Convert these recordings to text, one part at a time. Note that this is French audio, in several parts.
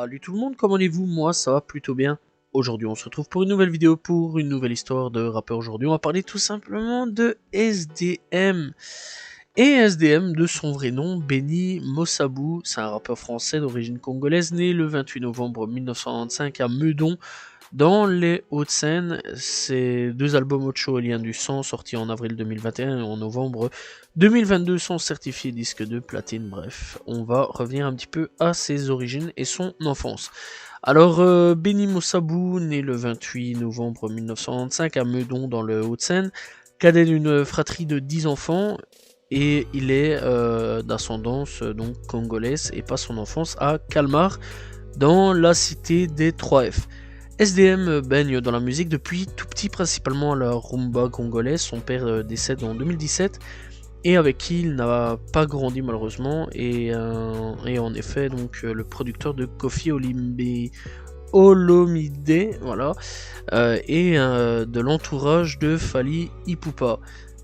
Salut tout le monde, comment allez-vous? Moi ça va plutôt bien. Aujourd'hui on se retrouve pour une nouvelle vidéo, pour une nouvelle histoire de rappeur. Aujourd'hui on va parler tout simplement de SDM. Et SDM de son vrai nom, Benny Mossabou, c'est un rappeur français d'origine congolaise né le 28 novembre 1995 à Meudon, dans les Hauts-de-Seine. Ces deux albums Ocho et Lien du Sang, sortis en avril 2021 et en novembre 2022, sont certifiés disque de platine. Bref, on va revenir un petit peu à ses origines et son enfance. Alors, Benny Mossabou, né le 28 novembre 1995 à Meudon dans le Hauts-de-Seine, cadet d'une fratrie de 10 enfants, et il est d'ascendance donc congolaise et passe son enfance à Calmar, dans la cité des 3F. SDM baigne dans la musique depuis tout petit, principalement à la rumba congolaise. Son père décède en 2017 et avec qui il n'a pas grandi malheureusement, et en effet donc le producteur de Kofi Olomide, voilà, et de l'entourage de Fally Ipupa.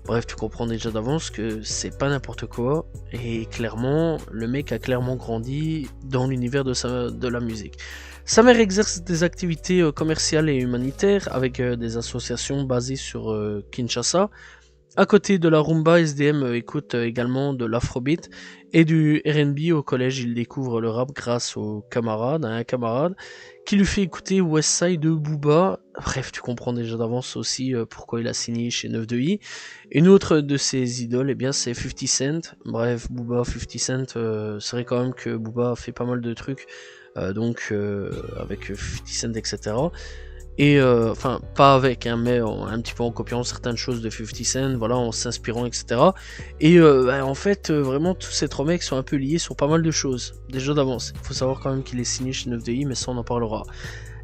Bref, tu comprends déjà d'avance que c'est pas n'importe quoi, et clairement, le mec a clairement grandi dans l'univers de la musique. Sa mère exerce des activités commerciales et humanitaires avec des associations basées sur Kinshasa. À côté de la rumba, SDM écoute également de l'afrobeat et du R&B. Au collège, il découvre le rap grâce à un camarade qui lui fait écouter Westside de Booba. Bref, tu comprends déjà d'avance aussi pourquoi il a signé chez 9 2 Une autre de ses idoles, eh bien, c'est 50 Cent. Bref, Booba, 50 Cent, c'est vrai quand même que Booba a fait pas mal de trucs, avec 50 Cent, etc. Et enfin, pas avec, hein, mais un petit peu en copiant certaines choses de 50 Cent, voilà, en s'inspirant, etc. Et en fait, vraiment, tous ces trois mecs sont un peu liés sur pas mal de choses, déjà d'avance. Il faut savoir quand même qu'il est signé chez 9 2 mais ça, on en parlera.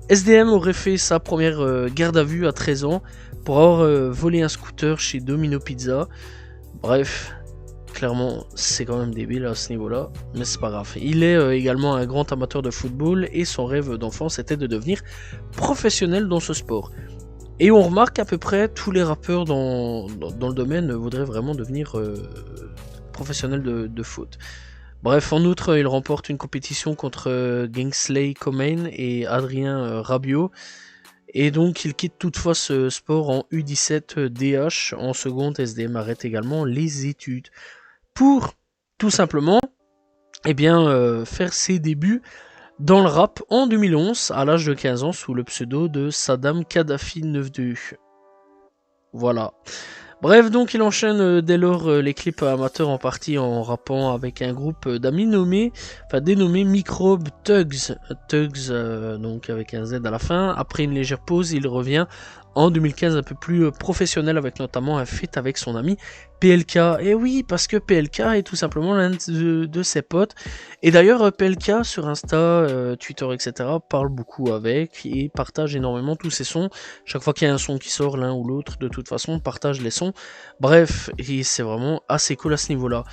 SDM aurait fait sa première garde à vue à 13 ans pour avoir volé un scooter chez Domino Pizza. Bref, clairement, c'est quand même débile à ce niveau-là, mais c'est pas grave. Il est également un grand amateur de football et son rêve d'enfance était de devenir professionnel dans ce sport. Et on remarque à peu près tous les rappeurs dans le domaine voudraient vraiment devenir professionnels de foot. Bref, en outre, il remporte une compétition contre Kingsley Coman et Adrien Rabiot. Et donc il quitte toutefois ce sport en U17 DH. En seconde, SDM arrête également les études pour tout simplement faire ses débuts dans le rap en 2011 à l'âge de 15 ans sous le pseudo de Saddam Kadhafi 92. Voilà. Bref, donc il enchaîne dès lors les clips amateurs, en partie en rappant avec un groupe d'amis dénommé Microbe Tugs, donc avec un Z à la fin. Après une légère pause, il revient en 2015 un peu plus professionnel, avec notamment un feat avec son ami PLK. Et oui, parce que PLK est tout simplement l'un de ses potes. Et d'ailleurs, PLK sur Insta, Twitter, etc. parle beaucoup avec et partage énormément tous ses sons. Chaque fois qu'il y a un son qui sort, l'un ou l'autre, de toute façon, partage les sons. Bref, et c'est vraiment assez cool à ce niveau-là.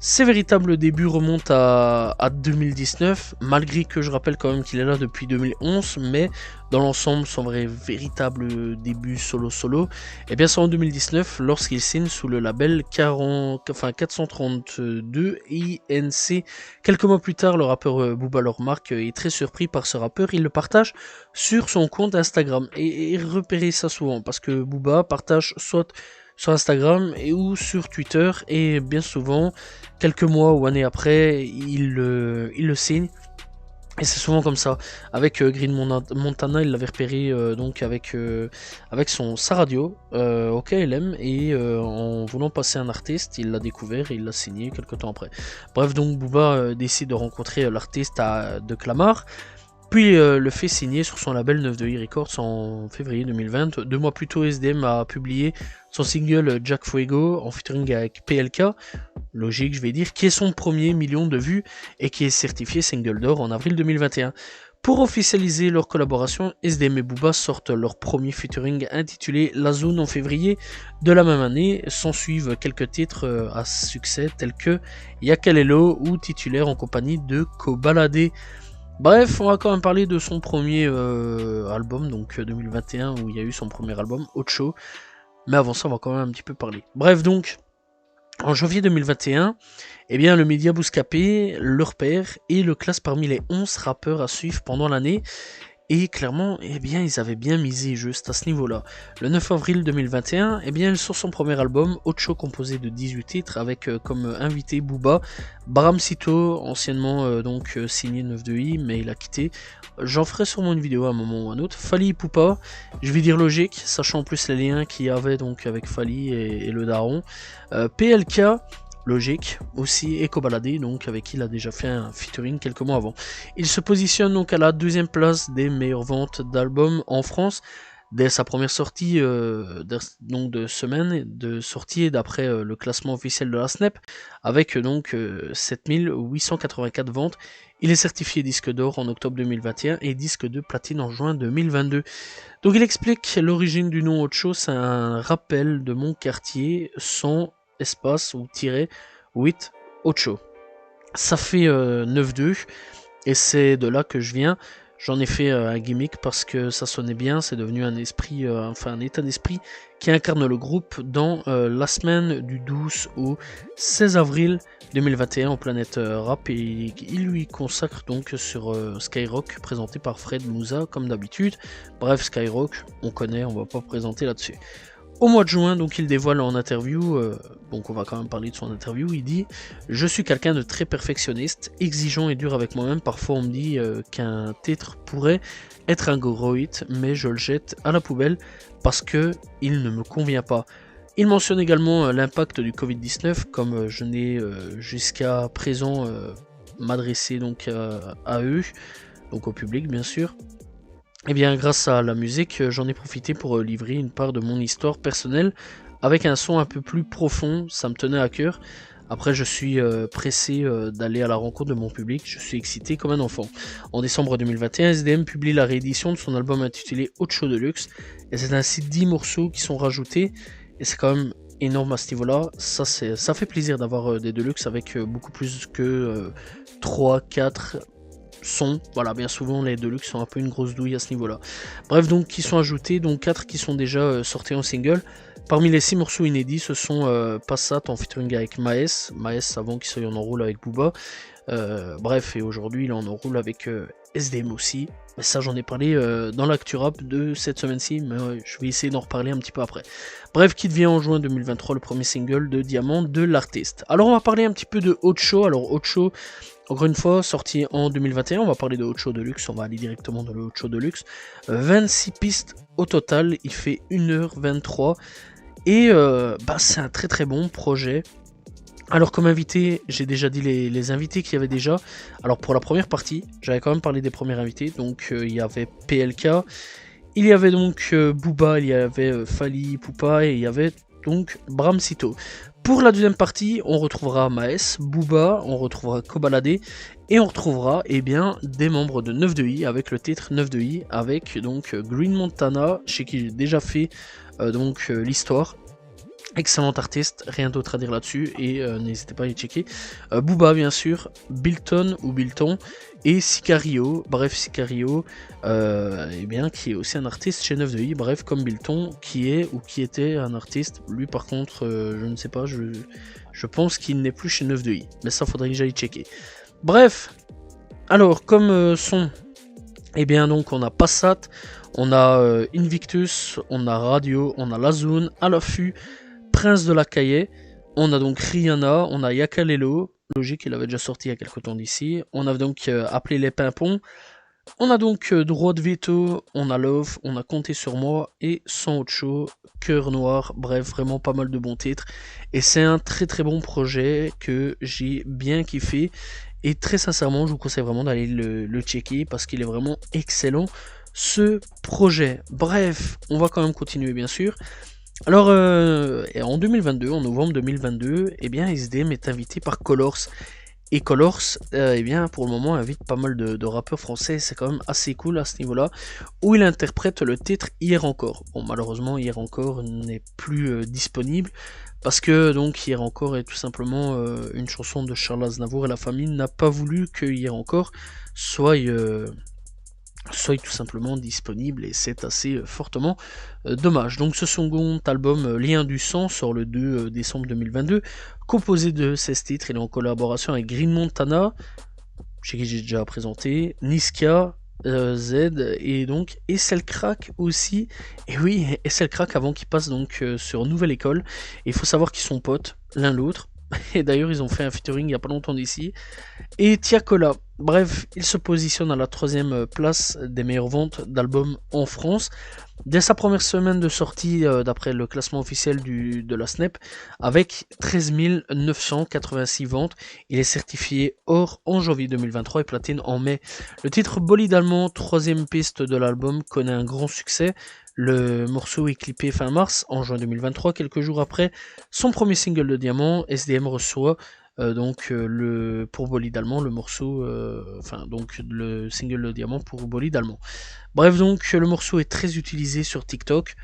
Ses véritables débuts remontent à 2019, malgré que je rappelle quand même qu'il est là depuis 2011, mais dans l'ensemble, son véritable début solo, et bien c'est en 2019, lorsqu'il signe sous le label 432 INC. Quelques mois plus tard, le rappeur Booba le remarque et est très surpris par ce rappeur. Il le partage sur son compte Instagram, et repérez ça souvent, parce que Booba partage soit sur Instagram ou sur Twitter, et bien souvent, quelques mois ou années après, il le signe. Et c'est souvent comme ça. Avec Green Montana, il l'avait repéré donc avec sa radio au KLM, et en voulant passer un artiste, il l'a découvert et il l'a signé quelques temps après. Bref, donc Booba décide de rencontrer l'artiste de Clamart, puis le fait signer sur son label 9 2 Records en février 2020. 2 mois plus tôt, SDM a publié son single Jack Fuego en featuring avec PLK, logique je vais dire, qui est son premier million de vues et qui est certifié single d'or en avril 2021. Pour officialiser leur collaboration, SDM et Booba sortent leur premier featuring intitulé La Zone en février de la même année. S'en suivent quelques titres à succès tels que Yakalelo ou Titulaire en compagnie de Kobalade. Bref, on va quand même parler de son premier album, donc 2021, où il y a eu son premier album, Ocho. Mais avant ça, on va quand même un petit peu parler. Bref, donc, En janvier 2021, eh bien, le média Bouscapé le repère et le classe parmi les 11 rappeurs à suivre pendant l'année. Et clairement, eh bien, ils avaient bien misé juste à ce niveau-là. Le 9 avril 2021, eh bien, il sort son premier album, Ocho, composé de 18 titres, avec comme invité Booba, Bram Sito, anciennement signé 9-2i, mais il a quitté. J'en ferai sûrement une vidéo à un moment ou un autre. Fally Ipupa, je vais dire logique, sachant en plus les liens qu'il y avait donc avec Fally et le Daron. PLK, logique aussi, et Kobalade, donc avec qui il a déjà fait un featuring quelques mois avant. Il se positionne donc à la deuxième place des meilleures ventes d'albums en France dès sa première sortie de semaine de sortie d'après le classement officiel de la Snap avec 7884 ventes. Il est certifié disque d'or en octobre 2021 et disque de platine en juin 2022. Donc il explique l'origine du nom Ocho, c'est un rappel de mon quartier sans espace ou tiré 8 Ocho. Ça fait 9-2 et c'est de là que je viens. J'en ai fait un gimmick parce que ça sonnait bien, c'est devenu un esprit, un état d'esprit qui incarne le groupe dans la semaine du 12 au 16 avril 2021 en Planète Rap et il lui consacre donc sur Skyrock présenté par Fred Mouza comme d'habitude. Bref, Skyrock, on connaît, on va pas présenter là-dessus. Au mois de juin, donc il dévoile en interview, donc on va quand même parler de son interview, il dit « Je suis quelqu'un de très perfectionniste, exigeant et dur avec moi-même, parfois on me dit qu'un titre pourrait être un gros hit, mais je le jette à la poubelle parce que il ne me convient pas. » Il mentionne également l'impact du Covid-19, comme je n'ai jusqu'à présent m'adressé donc à eux, donc au public bien sûr. Eh bien, grâce à la musique, j'en ai profité pour livrer une part de mon histoire personnelle avec un son un peu plus profond, ça me tenait à cœur. Après, je suis pressé d'aller à la rencontre de mon public, je suis excité comme un enfant. En décembre 2021, SDM publie la réédition de son album intitulé Ocho Deluxe, et c'est ainsi 10 morceaux qui sont rajoutés, et c'est quand même énorme à ce niveau-là. Ça fait plaisir d'avoir des Deluxe avec beaucoup plus que 3, 4 sont, voilà, bien souvent les Deluxe sont un peu une grosse douille à ce niveau là. Bref, donc qui sont ajoutés, donc 4 qui sont déjà sortis en single. Parmi les 6 morceaux inédits, ce sont Passat en featuring avec Maes avant qu'il soit en enroule avec Booba. Bref, et aujourd'hui il est en enroule avec SDM aussi. Mais ça j'en ai parlé dans l'actu rap de cette semaine-ci, mais je vais essayer d'en reparler un petit peu après. Bref, qui devient en juin 2023 le premier single de Diamant de l'artiste. Alors on va parler un petit peu de Ocho. Alors Ocho, encore une fois, sorti en 2021, on va parler de Ocho Deluxe, on va aller directement dans le Ocho Deluxe. 26 pistes au total, il fait 1h23 et c'est un très très bon projet. Alors comme invité, j'ai déjà dit les invités qu'il y avait déjà. Alors pour la première partie, j'avais quand même parlé des premiers invités, donc il y avait PLK, il y avait donc Booba, il y avait Fally Ipupa et il y avait donc Bram Sito. Pour la deuxième partie, on retrouvera Maes, Booba, on retrouvera Kobalade et on retrouvera des membres de 9-2i avec le titre 9-2i avec donc Green Montana, chez qui j'ai déjà fait l'histoire. Excellent artiste, rien d'autre à dire là-dessus et n'hésitez pas à y checker. Booba bien sûr, Bilton ou Bilton et Sicario, bref Sicario, qui est aussi un artiste chez 9-2i, bref comme Bilton qui est ou qui était un artiste, lui par contre je ne sais pas, je pense qu'il n'est plus chez 9-2i, mais ça faudrait que j'aille checker. Bref, alors comme son, donc on a Passat, on a Invictus, on a Radio, on a Lazune, à l'affût, Prince de la Caille, on a donc Rihanna, on a Yakalelo, logique, il avait déjà sorti il y a quelques temps d'ici, on a donc appelé les Pimpons, on a donc Droit de Veto, on a Love, on a Compté sur moi, et Sans Ocho, Cœur Noir, bref, vraiment pas mal de bons titres, et c'est un très très bon projet que j'ai bien kiffé, et très sincèrement, je vous conseille vraiment d'aller le checker, parce qu'il est vraiment excellent, ce projet. Bref, on va quand même continuer bien sûr. Alors, en 2022, en novembre 2022, SDM est invité par Colors. Et Colors, pour le moment, invite pas mal de rappeurs français, c'est quand même assez cool à ce niveau-là, où il interprète le titre Hier encore. Bon, malheureusement, Hier encore n'est plus disponible, parce que donc Hier encore est tout simplement une chanson de Charles Aznavour, et la famille n'a pas voulu que Hier encore soit soit tout simplement disponible, et c'est assez fortement dommage. Donc ce second album, Lien du sang, sort le 2 décembre 2022, composé de 16 titres. Il est en collaboration avec Green Montana, chez qui j'ai déjà présenté, Niska, Z, et donc Esselcrack aussi. Et oui, Esselcrack, avant qu'il passe donc sur Nouvelle École. Et il faut savoir qu'ils sont potes l'un l'autre. Et d'ailleurs, ils ont fait un featuring il n'y a pas longtemps d'ici. Et Tiakola. Bref, il se positionne à la 3e place des meilleures ventes d'albums en France. Dès sa première semaine de sortie, d'après le classement officiel de la SNEP, avec 13 986 ventes, il est certifié or en janvier 2023 et platine en mai. Le titre Bolide allemand, 3e piste de l'album, connaît un grand succès. Le morceau est clippé fin mars, en juin 2023, quelques jours après son premier single de diamant. SDM reçoit pour Bolide allemand le morceau, donc le single de diamant pour Bolide allemand. Bref, donc le morceau est très utilisé sur TikTok,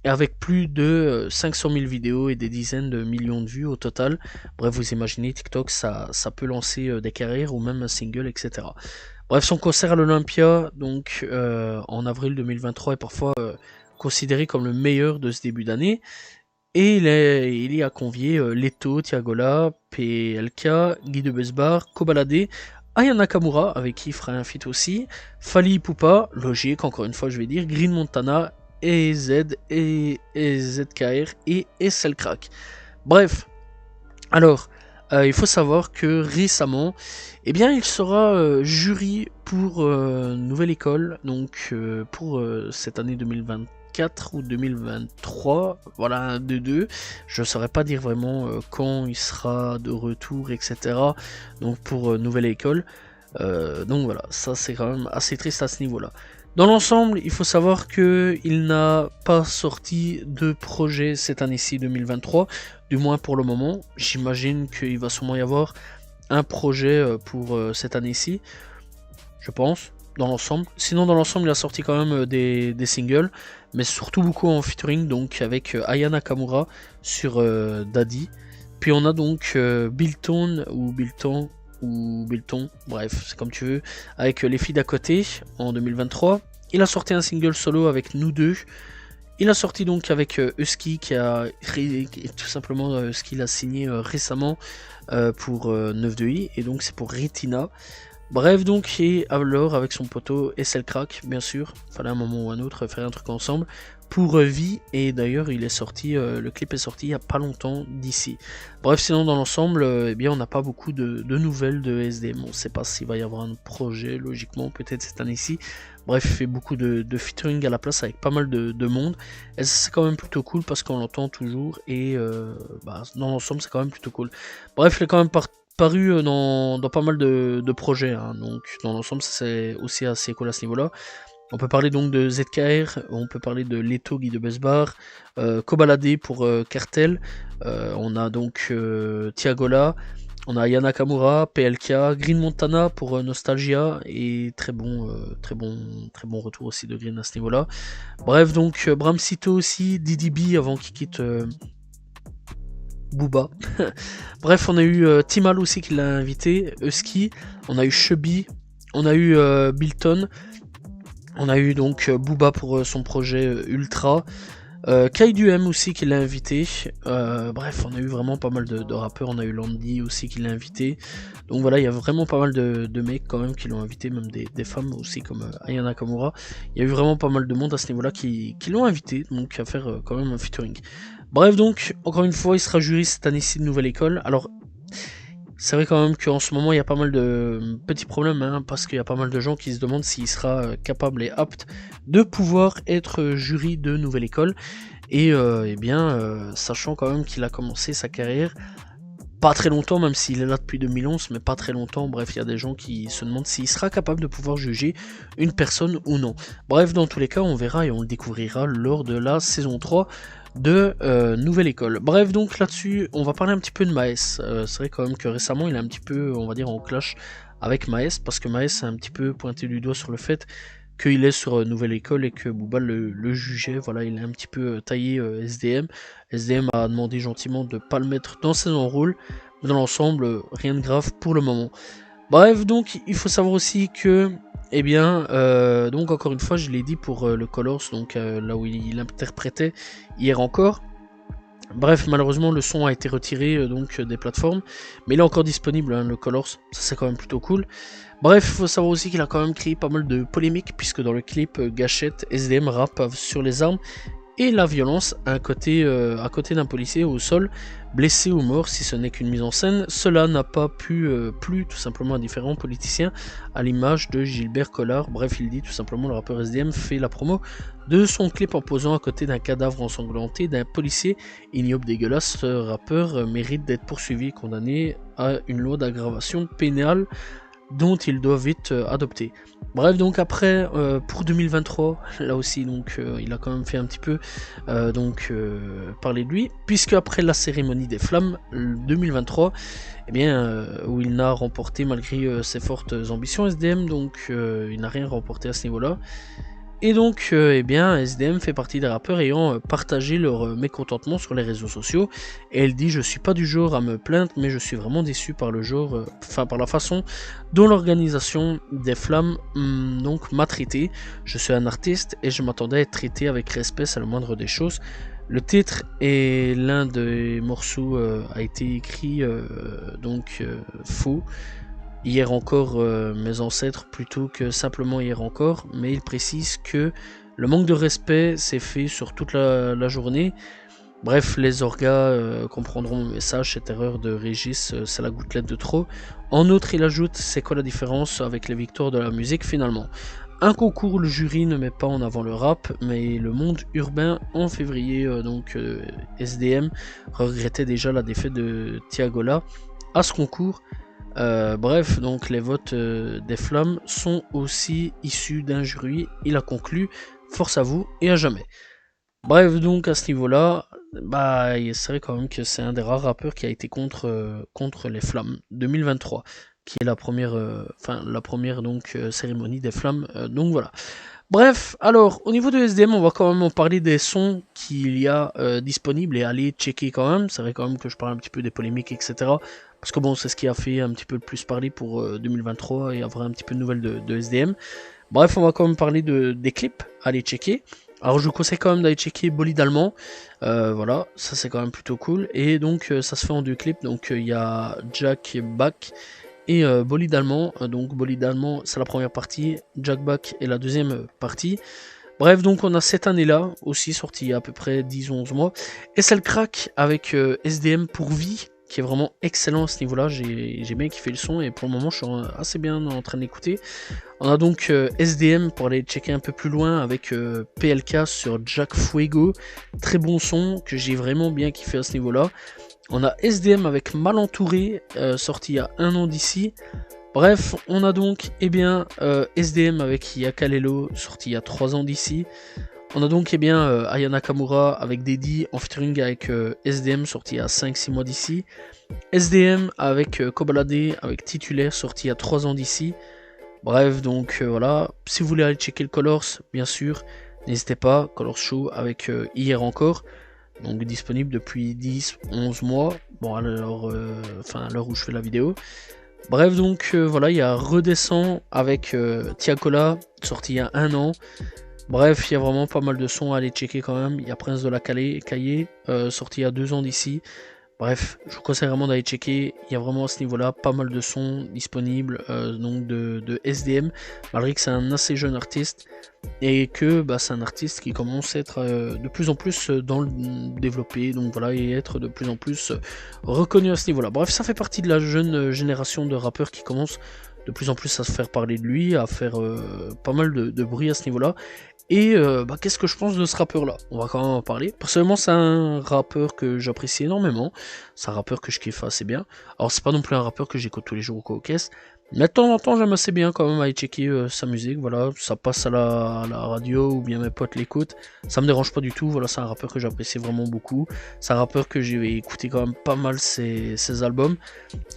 avec plus de 500 000 vidéos et des dizaines de millions de vues au total. Bref, vous imaginez, TikTok, ça peut lancer des carrières ou même un single, etc. Bref, son concert à l'Olympia, donc en avril 2023, est parfois considéré comme le meilleur de ce début d'année. Et il y a convié Leto, Tiagola, PLK, Guy de Besbar, Kobalade, Aya Nakamura, avec qui il fera un feat aussi, Fally Ipupa, logique, encore une fois je vais dire, Green Montana, EZ, et ZKR et Esselcrack. Bref, alors, il faut savoir que récemment, eh bien, il sera jury pour Nouvelle École, donc pour cette année 2024 ou 2023, voilà, un de deux. Je ne saurais pas dire vraiment quand il sera de retour, etc. Donc pour Nouvelle École. Donc voilà, ça c'est quand même assez triste à ce niveau-là. Dans l'ensemble, il faut savoir qu'il n'a pas sorti de projet cette année-ci 2023, du moins pour le moment. J'imagine qu'il va sûrement y avoir un projet pour cette année-ci, je pense, dans l'ensemble. Sinon, dans l'ensemble, il a sorti quand même des singles, mais surtout beaucoup en featuring, donc avec Aya Nakamura sur Daddy. Puis on a donc Bilton, bref, c'est comme tu veux, avec les filles d'à côté en 2023. Il a sorti un single solo avec Nous Deux. Il a sorti donc avec Husky, tout simplement Husky l'a signé récemment pour 9-2i, et donc c'est pour Retina. Bref, donc, et alors avec son poteau Esselcrack, bien sûr, fallait un moment ou un autre faire un truc ensemble, pour Vie, et d'ailleurs il est sorti, le clip est sorti il n'y a pas longtemps d'ici. Bref, sinon dans l'ensemble, eh bien on n'a pas beaucoup de nouvelles de SDM, on ne sait pas s'il va y avoir un projet, logiquement, peut-être cette année-ci. Bref, il fait beaucoup de featuring à la place avec pas mal de monde, et c'est quand même plutôt cool parce qu'on l'entend toujours, et dans l'ensemble c'est quand même plutôt cool. Bref, il est quand même paru dans pas mal de projets, hein, donc dans l'ensemble c'est aussi assez cool à ce niveau là. On peut parler donc de ZKR, on peut parler de Leto, Guy de Besbar, Kobalade pour Cartel, on a donc Tiagola, on a Yana Nakamura, PLK, Green Montana pour Nostalgia, et très bon retour aussi de Green à ce niveau là. Bref, donc Bramsito aussi, DDB avant qu'il quitte Booba. Bref, on a eu Timal aussi qui l'a invité, Husky, on a eu Chubby, on a eu Bilton, on a eu donc Booba pour son projet Ultra, Kaidu M aussi qui l'a invité, bref, on a eu vraiment pas mal de rappeurs, on a eu Landy aussi qui l'a invité, donc voilà, il y a vraiment pas mal de mecs quand même qui l'ont invité, même des femmes aussi comme Aya Nakamura. Il y a eu vraiment pas mal de monde à ce niveau-là qui l'ont invité, donc à faire quand même un featuring. Bref, donc, encore une fois, il sera jury cette année-ci de Nouvelle École. Alors, c'est vrai quand même qu'en ce moment, il y a pas mal de petits problèmes, hein, parce qu'il y a pas mal de gens qui se demandent s'il sera capable et apte de pouvoir être jury de Nouvelle École. Et sachant quand même qu'il a commencé sa carrière pas très longtemps, même s'il est là depuis 2011, mais pas très longtemps. Bref, il y a des gens qui se demandent s'il sera capable de pouvoir juger une personne ou non. Bref, dans tous les cas, on verra et on le découvrira lors de la saison 3 de Nouvelle École. Bref, donc là-dessus, on va parler un petit peu de Maes. C'est vrai quand même que récemment, il est un petit peu, on va dire, en clash avec Maes, parce que Maes a un petit peu pointé du doigt sur le fait qu'il est sur Nouvelle École et que Booba le jugeait. Voilà, il a un petit peu taillé SDM. SDM a demandé gentiment de ne pas le mettre dans ses enrôles. Dans l'ensemble, rien de grave pour le moment. Bref, donc il faut savoir aussi que eh bien, donc encore une fois, je l'ai dit pour le Colors, donc là où il interprétait hier encore. Bref, malheureusement, le son a été retiré donc des plateformes, mais il est encore disponible, hein, le Colors, ça c'est quand même plutôt cool. Bref, il faut savoir aussi qu'il a quand même créé pas mal de polémiques, puisque dans le clip, Gachette, SDM rappe sur les armes et la violence à côté d'un policier au sol, blessé ou mort si ce n'est qu'une mise en scène. Cela n'a pas plu tout simplement à différents politiciens, à l'image de Gilbert Collard. Bref, il dit tout simplement le rappeur SDM fait la promo de son clip en posant à côté d'un cadavre ensanglanté d'un policier ignoble, dégueulasse. Ce rappeur mérite d'être poursuivi et condamné à une loi d'aggravation pénale dont il doit vite adopter. Bref, donc après, pour 2023, là aussi, donc il a quand même fait un petit peu parler de lui, puisque après la cérémonie des flammes 2023, eh bien, où il n'a remporté malgré ses fortes ambitions SDM, donc il n'a rien remporté à ce niveau-là. Et donc, eh bien, SDM fait partie des rappeurs ayant partagé leur mécontentement sur les réseaux sociaux. Et elle dit: je suis pas du genre à me plaindre, mais je suis vraiment déçu par le genre, par la façon dont l'organisation des flammes donc m'a traité. Je suis un artiste et je m'attendais à être traité avec respect, c'est le moindre des choses. Le titre et l'un des morceaux a été écrit faux. Hier encore, mes ancêtres, plutôt que simplement hier encore, mais il précise que le manque de respect s'est fait sur toute la journée. Bref, les orgas comprendront mon message, cette erreur de Régis, c'est la gouttelette de trop. En outre, il ajoute: c'est quoi la différence avec les victoires de la musique finalement? Un concours, le jury ne met pas en avant le rap, mais le monde urbain en février, SDM regrettait déjà la défaite de Tiagola à ce concours. Bref, donc les votes des flammes sont aussi issus d'un jury. Il a conclu: force à vous et à jamais. Bref, donc à ce niveau-là, bah c'est vrai quand même que c'est un des rares rappeurs qui a été contre les flammes 2023, qui est la première, cérémonie des flammes. Donc voilà. Bref, alors au niveau de SDM, on va quand même en parler des sons qu'il y a disponibles et aller checker quand même. C'est vrai quand même que je parle un petit peu des polémiques, etc. Parce que bon, c'est ce qui a fait un petit peu le plus parler pour 2023 et avoir un petit peu de nouvelles de SDM. Bref, on va quand même parler des clips, allez checker. Alors je vous conseille quand même d'aller checker Bolide Allemand, voilà, ça c'est quand même plutôt cool. Et donc ça se fait en deux clips, donc il y a Jack Back et Bolide Allemand. Donc Bolide Allemand c'est la première partie, Jack Back est la deuxième partie. Bref, donc on a cette année-là, aussi sortie il y a à peu près 10-11 mois. Et c'est le crack avec SDM pour vie, qui est vraiment excellent à ce niveau-là. J'ai bien kiffé le son et pour le moment je suis assez bien en train d'écouter. On a donc SDM pour aller checker un peu plus loin avec PLK sur Jack Fuego. Très bon son que j'ai vraiment bien kiffé à ce niveau-là. On a SDM avec Mal Entouré, sorti il y a 1 an d'ici. Bref, on a donc SDM avec Yakalelo, sorti il y a 3 ans d'ici. On a donc Aya Nakamura avec Deddy en featuring avec SDM, sorti il y a 5-6 mois d'ici. SDM avec Kobalade avec Titulaire, sorti il y a 3 ans d'ici. Bref, donc voilà, si vous voulez aller checker le Colors, bien sûr, n'hésitez pas, Colors Show avec hier encore, donc disponible depuis 10-11 mois, bon alors, à l'heure où je fais la vidéo. Bref, donc voilà, il y a Redescend avec Tiakola, sorti il y a 1 an. Bref, il y a vraiment pas mal de sons à aller checker quand même. Il y a Prince de la Caillé, sorti il y a 2 ans d'ici. Bref, je vous conseille vraiment d'aller checker. Il y a vraiment à ce niveau-là pas mal de sons disponibles de SDM, malgré que c'est un assez jeune artiste et que c'est un artiste qui commence à être de plus en plus dans le développé, donc voilà, et être de plus en plus reconnu à ce niveau-là. Bref, ça fait partie de la jeune génération de rappeurs qui commence de plus en plus à se faire parler de lui, à faire pas mal de bruit à ce niveau-là. Et qu'est-ce que je pense de ce rappeur là? On va quand même en parler. Personnellement, c'est un rappeur que j'apprécie énormément. C'est un rappeur que je kiffe assez bien. Alors c'est pas non plus un rappeur que j'écoute tous les jours au caisse. Mais de temps en temps j'aime assez bien quand même aller checker sa musique. Voilà, ça passe à la radio ou bien mes potes l'écoutent. Ça me dérange pas du tout. Voilà, c'est un rappeur que j'apprécie vraiment beaucoup. C'est un rappeur que j'ai écouté quand même pas mal ses albums.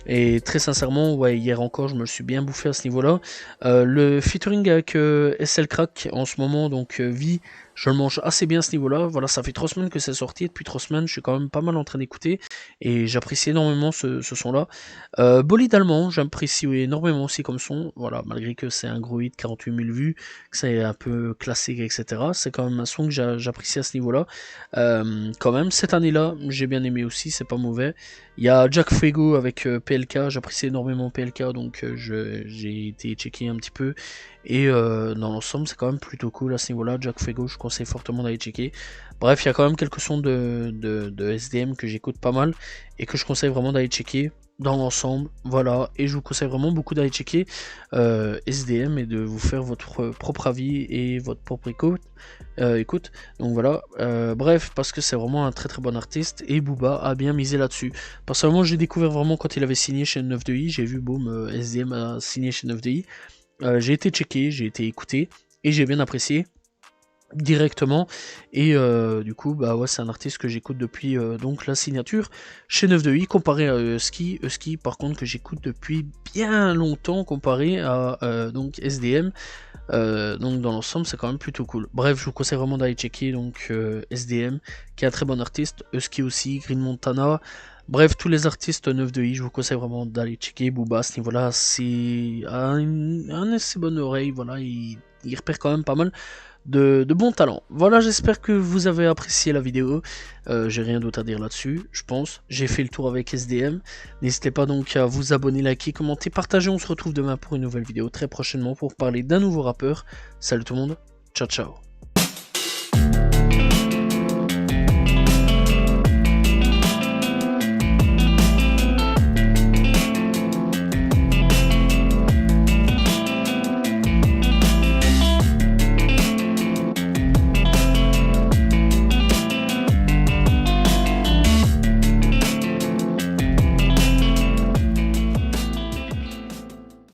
Et très sincèrement, ouais, hier encore je me le suis bien bouffé à ce niveau là. Le featuring avec SL Crack en ce moment, donc vie Je le mange assez bien à ce niveau-là. Voilà, ça fait 3 semaines que c'est sorti, et depuis 3 semaines, je suis quand même pas mal en train d'écouter, et j'apprécie énormément ce son-là. Bolide allemand, j'apprécie énormément aussi comme son, voilà, malgré que c'est un gros hit, 48 000 vues, que c'est un peu classique, etc. C'est quand même un son que j'apprécie à ce niveau-là. Quand même, cette année-là, j'ai bien aimé aussi, c'est pas mauvais. Il y a Jack Fuego avec PLK, j'apprécie énormément PLK, donc j'ai été checker un petit peu, et dans l'ensemble, c'est quand même plutôt cool à ce niveau-là. Jack Fuego, je conseille fortement d'aller checker. Bref, il y a quand même quelques sons de SDM que j'écoute pas mal, et que je conseille vraiment d'aller checker dans l'ensemble, voilà, et je vous conseille vraiment beaucoup d'aller checker SDM et de vous faire votre propre avis et votre propre écoute. Donc voilà, bref, parce que c'est vraiment un très très bon artiste, et Booba a bien misé là-dessus. Personnellement, j'ai découvert vraiment quand il avait signé chez 9de-i, j'ai vu, boum, SDM a signé chez 9de-i, j'ai été checké, j'ai été écouté, et j'ai bien apprécié directement, et du coup bah ouais, c'est un artiste que j'écoute depuis donc la signature chez 9de-i, comparé à Husky par contre, que j'écoute depuis bien longtemps, comparé à donc SDM. Donc dans l'ensemble, c'est quand même plutôt cool. Bref, je vous conseille vraiment d'aller checker donc SDM, qui est un très bon artiste, Husky aussi, Green Montana. Bref, tous les artistes 9de-i, je vous conseille vraiment d'aller checker. Booba à ce niveau-là, c'est un assez bonne oreille, voilà, il repère quand même pas mal de bons talents. Voilà, j'espère que vous avez apprécié la vidéo. J'ai rien d'autre à dire là-dessus, je pense. J'ai fait le tour avec SDM. N'hésitez pas donc à vous abonner, liker, commenter, partager. On se retrouve demain pour une nouvelle vidéo très prochainement pour parler d'un nouveau rappeur. Salut tout le monde, ciao ciao.